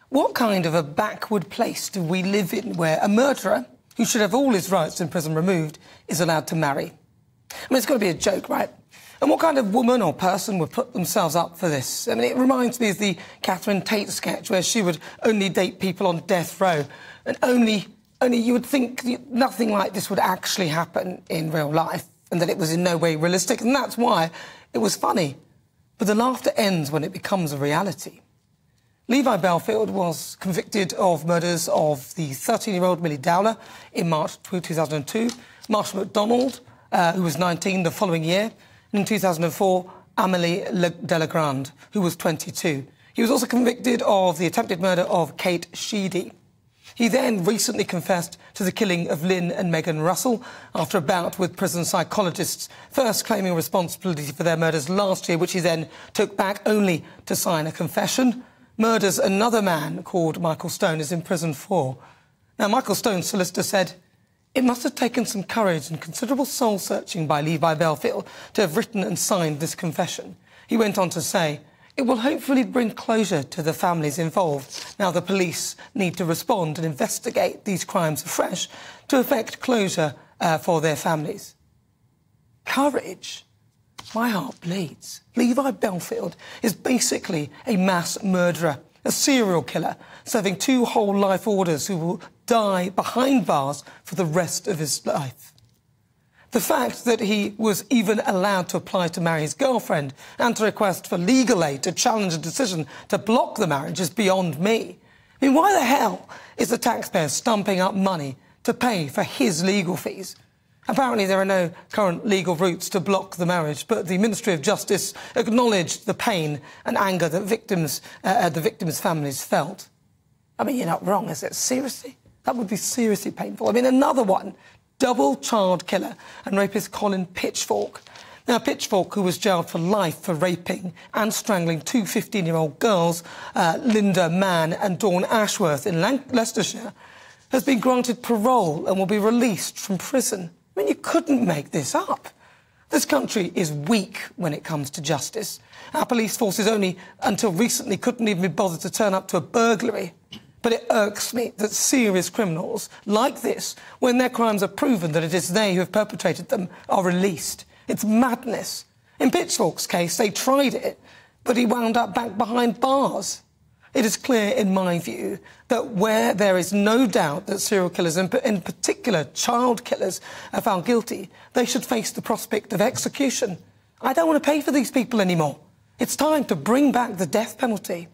What kind of a backward place do we live in where a murderer, who should have all his rights in prison removed, is allowed to marry? I mean, it's got to be a joke, right? And what kind of woman or person would put themselves up for this? I mean, it reminds me of the Catherine Tate sketch where she would only date people on death row. And only you would think nothing like this would actually happen in real life and that it was in no way realistic. And that's why it was funny. But the laughter ends when it becomes a reality. Levi Belfield was convicted of murders of the 13-year-old Millie Dowler in March 2002, Marshall McDonald, who was 19 the following year, and in 2004, Amélie Delagrande, who was 22. He was also convicted of the attempted murder of Kate Sheedy. He then recently confessed to the killing of Lynn and Megan Russell after a bout with prison psychologists, first claiming responsibility for their murders last year, which he then took back only to sign a confession. Murders another man called Michael Stone is in prison for. Now, Michael Stone's solicitor said, "It must have taken some courage and considerable soul-searching by Levi Belfield to have written and signed this confession." He went on to say, "It will hopefully bring closure to the families involved. Now the police need to respond and investigate these crimes afresh to effect closure for their families." Courage. My heart bleeds. Levi Belfield is basically a mass murderer, a serial killer, serving 2 whole life orders who will die behind bars for the rest of his life. The fact that he was even allowed to apply to marry his girlfriend and to request for legal aid to challenge a decision to block the marriage is beyond me. I mean, why the hell is the taxpayer stumping up money to pay for his legal fees? Apparently there are no current legal routes to block the marriage, but the Ministry of Justice acknowledged the pain and anger that the victims' families felt. I mean, you're not wrong, is it? Seriously? That would be seriously painful. I mean, another one. Double child killer and rapist Colin Pitchfork. Now, Pitchfork, who was jailed for life for raping and strangling 2 15-year-old girls, Linda Mann and Dawn Ashworth in Leicestershire, has been granted parole and will be released from prison. I mean, you couldn't make this up. This country is weak when it comes to justice. Our police forces only until recently couldn't even be bothered to turn up to a burglary. But it irks me that serious criminals like this, when their crimes are proven that it is they who have perpetrated them, are released. It's madness. In Pitchfork's case, they tried it, but he wound up back behind bars. It is clear, in my view, that where there is no doubt that serial killers, in particular child killers, are found guilty, they should face the prospect of execution. I don't want to pay for these people anymore. It's time to bring back the death penalty.